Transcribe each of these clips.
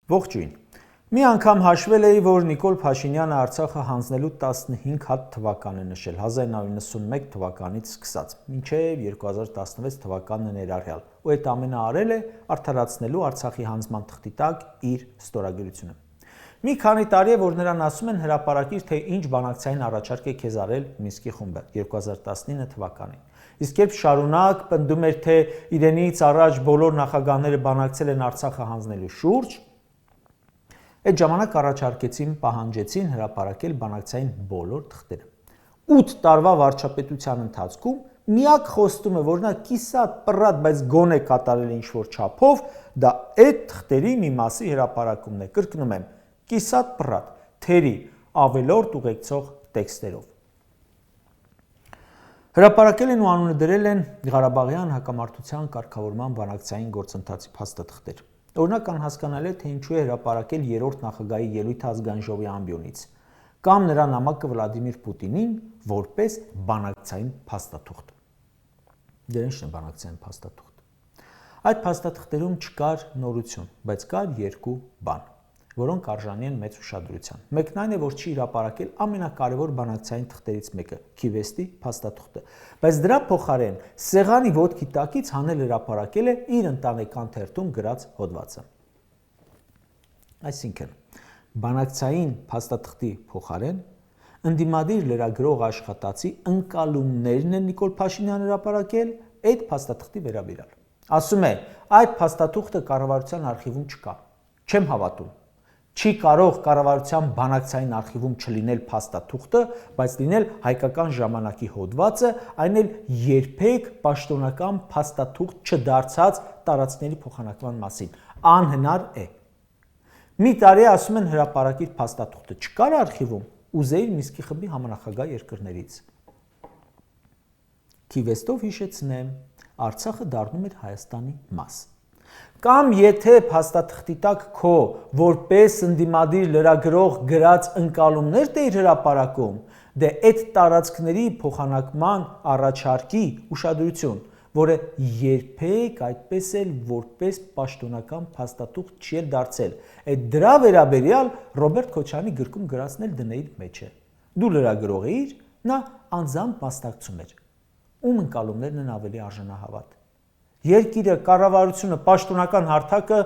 Ողջույն։ Մի անգամ հաշվել էի, որ Նիկոլ Փաշինյանը Արցախը հանձնելու 15 հատ թվական է նշել 1991 թվականից սկսած, մինչև 2016 թվականն է ներառյալ, ու այդ ամենը արել է արդարացնելու Արցախի հանձնման թղթի տակ իր ստորագրությունը։ Մի քանի տարի է, որ նրան ասում են հրապարակիր, թե ինչ բանակցային առաջարկ է քեզ արել Մինսկի խումբը 2019 թվականին։ Իսկ երբ շարունակ պնդում էր, թե իրենից առաջ բոլոր նախագահները բանակցել են Արցախը հանձնելու շուրջ, այդ ժամանակ առաջարկեցին, պահանջեցին հրապարակել բանակցային բոլոր թղթերը։ 8 տարվա վարչապետության ընթացքում միակ խոստումը, որ նա կիսատ պռատ, բայց գոնե կատարել է ինչ-որ չափով, դա այդ թղթերի մի մասի հրապարակումն է, կրկնում եմ, կիսատ պռատ, թերի, ավելորդ ուղեկցող տեքստերով։ Հրապարակել են ու անունը դրել են Ղարաբաղյան հակամարտության կարգավորման բանակցային գործընթացի փաստաթղթեր։ Օրինակ անհասկանալի է, թե ինչու է հրապարակել երրորդ նախագահի ելույթը ազգային ժողովի ամբիոնից, կամ նրա նամակը Վլադիմիր Պուտինին որպես բանակցային փաստաթուղթ։ Դրանց է բանակցային փաստաթուղթ։ Այդ փաստաթղթերում չկար նորություն, բայց կար երկու բան, որոնք արժանի են մեծ ուշադրության։ Մեկն այն է, որ չի հրապարակել ամենակարևոր բանակցային թղթերից մեկը՝ Քիվեստի փաստաթուղթը, բայց դրա փոխարեն սեղանի ոտքի տակից հանել հրապարակել է իր ընտանեկան թերթում գրած հոդվածը։ Այսինքն, բանակցային փաստաթղթի փոխարեն ընդդիմադիր լրագրող աշխատացի ընկալումներն են Նիկոլ Փաշինյանը հրապարակել այդ փաստաթղթի վերաբերյալ։ Ասում է, այդ փաստաթուղթը կառավարության արխիվում չկա։ Չեմ հավատում։ Չի կարող կառավարության բանակցային արխիվում չլինել փաստաթուղթը, բայց լինել հայկական ժամանակի հոդվածը, այն էլ երբեք պաշտոնական փաստաթուղթ չդարձած տարածքների փոխանակման մասին։ Անհնար է։ Մի տարի ասում են հրապարակիր փաստաթուղթը, չկար արխիվում, ուզեիր Մինսկի խմբի համանախագահ երկրներից։ Քիվեստով հիշեցնեմ, Արցախը դառնում էր Հայաստանի մաս։ Կամ եթե փաստաթղթի տակ քո որպես ընդդիմադիր լրագրող գրած ընկալումներ դեր հրապարակում, դե այդ տարածքների փոխանակման առաջարկի ուշադրություն, որը երբեք այդպես էլ որպես պաշտոնական փաստաթուղթ չի դարձել, այդ դրա վերաբերյալ Ռոբերտ Քոչարյանի գրքում գրածն էլ դնեիր մեջ է։ Դու լրագրող էիր, նա անձամբ մասնակցում էր։ Ում ընկալումներն են ավելի արժանահավատ։ Երկիրը, կառավարությունը, պաշտոնական հարթակը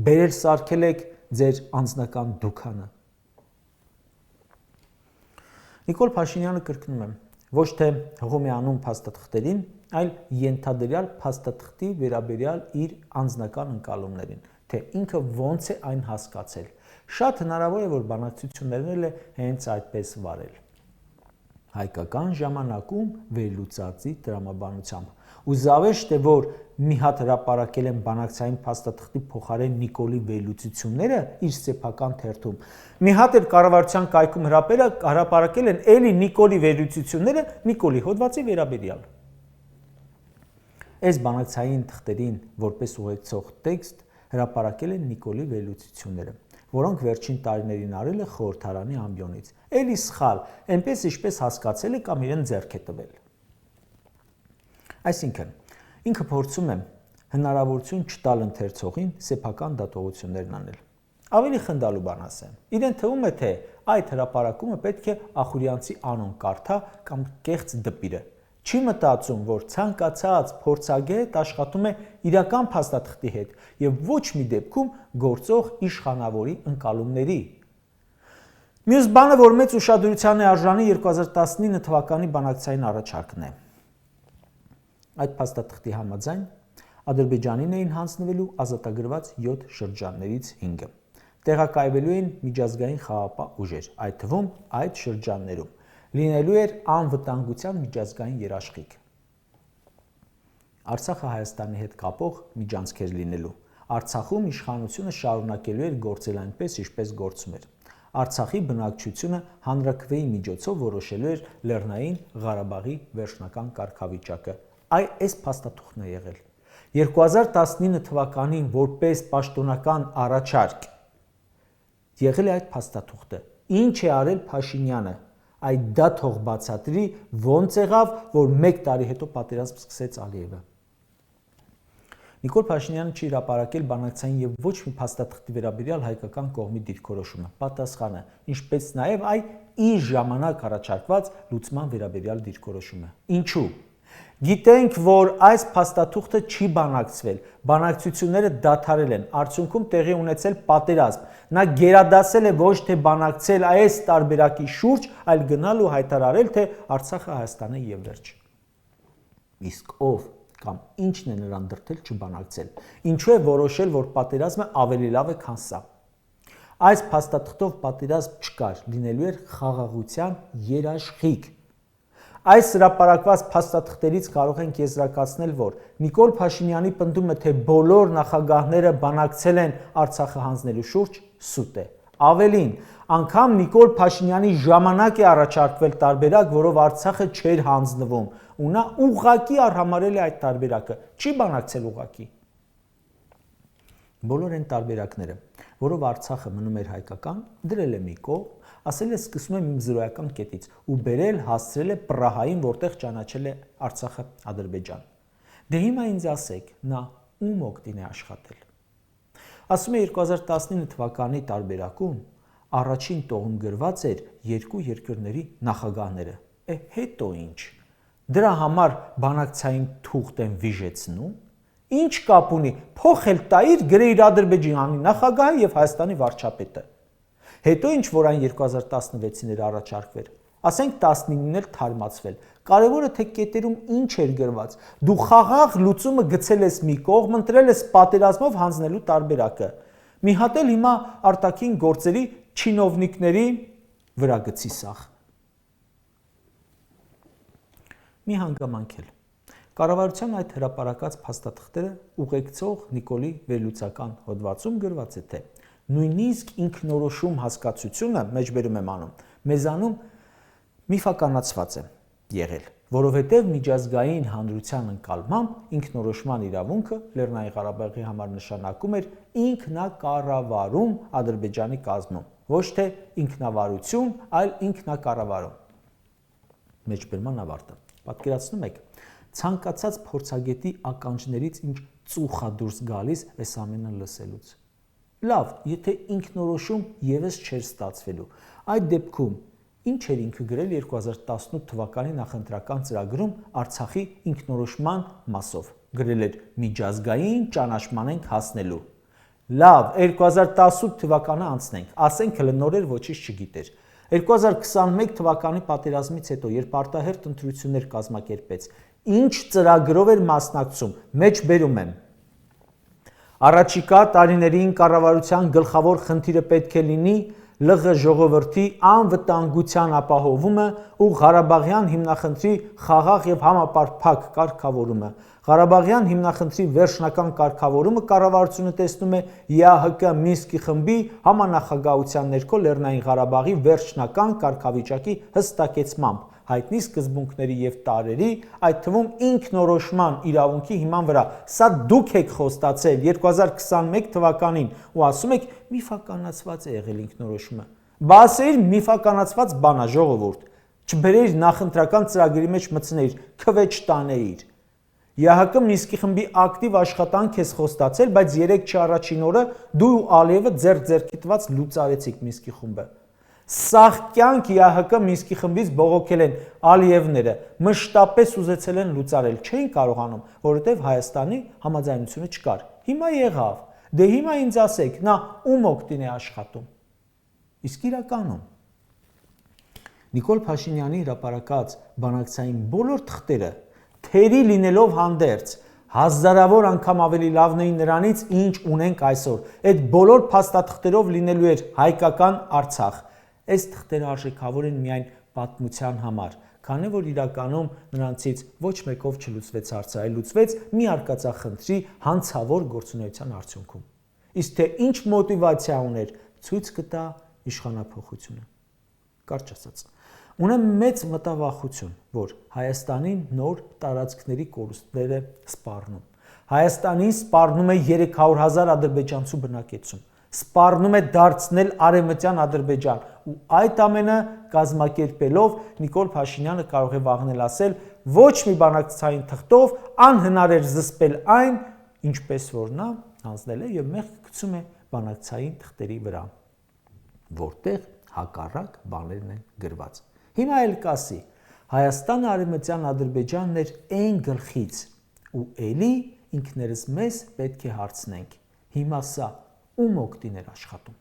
բերել սարքել եք ձեր անձնական դուքանը։ Նիկոլ Փաշինյանը կրկնում եմ, ոչ թե հղում է անում փաստաթղթերին, այլ ենթադրյալ փաստաթղթի վերաբերյալ իր անձնական ընկալումներին, թե ինքը ոնց է այն հասկացել։ Շատ հնարավոր է, որ բանակցություններն էլ հենց այդպես վարել։ Հայկական ժամանակում վերլուծածի տրամաբանությամբ։ Ու զավեշտ է, որ մի հատ հրապարակել են բանակցային փաստաթղթի փոխարեն Նիկոլի վերլուծությունները իր սեփական թերթում։ Մի հատ էլ կառավարության կայքում հրապարակել են էլի Նիկոլի վերլուծությունները Նիկոլի հոդվածի վերաբերյալ։ Այս բանակցային թղթերին որպես ուղեկցող տեքստ հրապարակել են Նիկոլի վերլուծությունները, որոնք վերջին տարիներին արել է խորհրդարանի ամբիոնից։ Էլի սխալ, այնպես ինչպես հասկացել է կամ իրեն ձեռք է տվել։ Այսինքն, ինքը փորձում է հնարավորություն չտալ ընթերցողին սեփական դատողություններն անել։ Ավելի խնդալու բան ասեմ։ Իրեն թվում է, թե այդ հրապարակումը պետք է Ախուրյանցի անուն կարդա կամ կեղծ դպիրը։ Չի մտածում, որ ցանկացած փորձագետ աշխատում է իրական փաստաթղթի հետ եւ ոչ մի դեպքում գործող իշխանավորի ընկալումների։ Մյուս բանը, որ մեծ ուշադրության է արժանի 2019 թվականի բանակցային առաջարկն է։ Այդ փաստաթղթի համաձայն Ադրբեջանին էին հանձնվելու ազատագրված 7 շրջաններից 5-ը։ Տեղակայվելու են միջազգային խաղաղապահ ուժեր, այդ թվում այդ շրջաններում լինելու էր անվտանգության միջազգային երաշխիք։ Արցախը Հայաստանի հետ կապող միջանցքեր լինելու։ Արցախում իշխանությունը շարունակելու էր գործել այնպես, ինչպես գործում էր։ Արցախի բնակչությունը հանրաքվեի միջոցով որոշելու էր Լեռնային Ղարաբաղի վերջնական կարգավիճակը։ Այս փաստաթուղթն է եղել։ 2019 թվականին որպես պաշտոնական առաջարկ եղել է այդ փաստաթուղթը։ Ինչ է արել Փաշինյանը։ Այդ դա թող բացատրի, ոնց եղավ, որ 1 տարի հետո պատերազմ սկսեց Ալիևը։ Նիկոլ Փաշինյանը չի հրապարակել բանակցային եւ ոչ մի փաստաթղթի վերաբերյալ հայկական կողմի դիրքորոշումը։ Պատասխանը, ինչպես նաեւ իր ժամանակ առաջարկված լուծման վերաբերյալ դիրքորոշումը։ Ինչու՞։ Գիտենք, որ այս փաստաթուղթը չի բանակցվել, բանակցությունները դադարել են, արդյունքում տեղի ունեցել պատերազմ։ Նա գերադասել է ոչ թե բանակցել այս տարբերակի շուրջ, այլ գնալ ու հայտարարել, թե Արցախը Հայաստան է եւ վերջ։ Իսկ ով կամ ինչն է նրան դրդել չբանակցել։ Ինչու է որոշել, որ պատերազմը ավելի լավ է, քան սա։ Այս փաստաթղթով պատերազմ չկար, լինելու էր խաղաղության երաշխիք։ Այս հրապարակված փաստաթղթերից կարող ենք եզրակացնել, որ Նիկոլ Փաշինյանի պնդումը, թե բոլոր նախագահները բանակցել են Արցախը հանձնելու շուրջ, սուտ է։ Ավելին, անգամ Նիկոլ Փաշինյանի ժամանակ է առաջարկվել տարբերակ, որով Արցախը չէր հանձնվում, ու նա ուղղակի արհամարել է այդ տարբերակը, չի բանակցել ուղղակի։ Բոլոր այն տարբերակները, որով Արցախը մնում էր հայկական, դրել է մի կողմ, ասել է սկսում եմ իմ զրոյական կետից ու բերել հասցրել է Պրահային, որտեղ ճանաչել է Արցախը Ադրբեջան։ Դե հիմա ինձ ասեք, նա ում օգտին է աշխատել։ Ասում է 2019 թվականի տարբերակում առաջին տողում գրված էր երկու երկրների նախագահները։ Հետո ինչ։ Դրա համար բանակցային թուղթ են վիժեցնում։ Ինչ կապ ունի, փոխել տայր գրեիր Ադրբեջանի նախագահը եւ Հայաստանի վարչապետը։ Հետո ինչ որ այն 2016-ին էր առաջարկվել, ասենք 19-ին էլ թարմացվել։ Կարևորը թե կետերում ինչ էր գրված։ Դու խաղաղ լուծումը գցել ես մի կողմ, ընտրել ես պատերազմով հանձնելու տարբերակը։ Մի հատ էլ հիմա արտաքին գործերի չինովնիկների վրա գցի սախ։ Մի հանգամանք էլ։ Կառավարության այդ հրապարակած փաստաթղթերը ուղեկցող Նիկոլի վերլուծական հոդվածում գրված է, թե նույնիսկ ինքնորոշում հասկացությունը, մեջբերում եմ անում, մեզանում միֆականացված է եղել, որովհետև միջազգային հանրության ընկալմամբ ինքնորոշման իրավունքը Լեռնային Ղարաբաղի համար նշանակում էր ինքնակառավարում Ադրբեջանի կազմում, ոչ թե ինքնավարություն, այլ ինքնակառավարում։ Մեջբերման ավարտը։ Պատկերացնում եք, ցանկացած փորձագետի ականջներից ինչ ծուխ է դուրս գալիս այս ամենը լսելուց։ Լավ, եթե ինքնորոշում եւս չէր ստացվելու։ Այդ դեպքում ինչ էր ինքը գրել 2018 թվականի նախընտրական ծրագրում Արցախի ինքնորոշման մասով։ Գրել էր միջազգային ճանաչման ենք հասնելու։ Լավ, 2018 թվականը անցնենք, ասենք հələ նոր էր ոչինչ չգիտեր։ 2021 թվականի պատերազմից հետո, երբ արտահերթ ընտրություններ կազմակերպեց, ինչ ծրագրով էր մասնակցում, մեջբերում եմ։ Առաջիկա տարիներին կառավարության գլխավոր խնդիրը պետք է լինի ԼՂ ժողովրդի անվտանգության ապահովումը ու Ղարաբաղյան հիմնախնդրի խաղաղ եւ համապարփակ կարգավորումը։ Ղարաբաղյան հիմնախնդրի վերջնական կարգավորումը կառավարությունը տեսնում է ԵԱՀԿ Մինսկի խմբի համանախագահության ներքո Լեռնային Ղարաբաղի վերջնական կարգավիճակի հստակեցմամբ, հայտնի սկզբունքների եւ տարրերի, այդ թվում ինքնորոշման իրավունքի հիման վրա։ Սա դուք եք խոստացել 2021 թվականին ու ասում եք միֆականացված է եղել ինքնորոշումը։ Բասեր միֆականացված բանա ժողովուրդ։ Չբերեիր նախընտրական ծրագրի մեջ մտցնեիր, քվեջ տանեիր։ ԵԱՀԿ Մինսկի խմբի ակտիվ աշխատանք ես խոստացել, բայց 3 առաջին օրը դու ու Ալիևը ձեռք-ձեռքի տված լուծարեցիք Մինսկի խումբը։ Սաղ կյանք ԵԱՀԿ Մինսկի խմբից բողոքել են Ալիևները, մշտապես ուզեցել են լուծարել, չէին կարողանում, որովհետև Հայաստանի համաձայնությունը չկար։ Հիմա եղավ։ Դե հիմա ինձ ասեք, նա ում օգտին է աշխատում։ Իսկ իրականում Նիկոլ Փաշինյանի հրապարակած բանակցային բոլոր թղթերը թերի լինելով հանդերձ հազարավոր անգամ ավելի լավն էին նրանից, ինչ ունենք այսօր։ Այդ բոլոր փաստաթղթերով լինելու էր հայկական Արցախ։ Այս թղթերը արժեքավոր են միայն պատմության համար, քանի որ իրականում նրանցից ոչ մեկով չլուծվեց հարցը, այլ լուծվեց մի արկածախնդրի հանցավոր գործունեության արդյունքում։ Իսկ թե ինչ մոտիվացիա ուներ, ցույց կտա իշխանափոխությունը։ Կարճ ասած, ունեմ մեծ մտավախություն, որ Հայաստանին նոր տարածքների կորուստներ է սպառնում։ Հայաստանին սպառնում է 300,000 ադրբեջանցու բնակեցում, սպառնում է դարձնել արևմտյան Ադրբեջան ու այդ ամենը կազմակերպելով Նիկոլ Փաշինյանը կարող է վաղնել ասել ոչ մի բանակցային թղթով անհնար էր զսպել այն, ինչպես որ նա հանձնել է եւ մեղքը գցում է բանակցային թղթերի վրա, որտեղ հակառակ բաներն են գրված։ Հիմա էլ կասի, Հայաստանը արևմտյան Ադրբեջանն էր այն գլխից ու էլի ինքներս մեզ պետք է հարցնենք, հիմա սա ում օգտին էր աշխատում։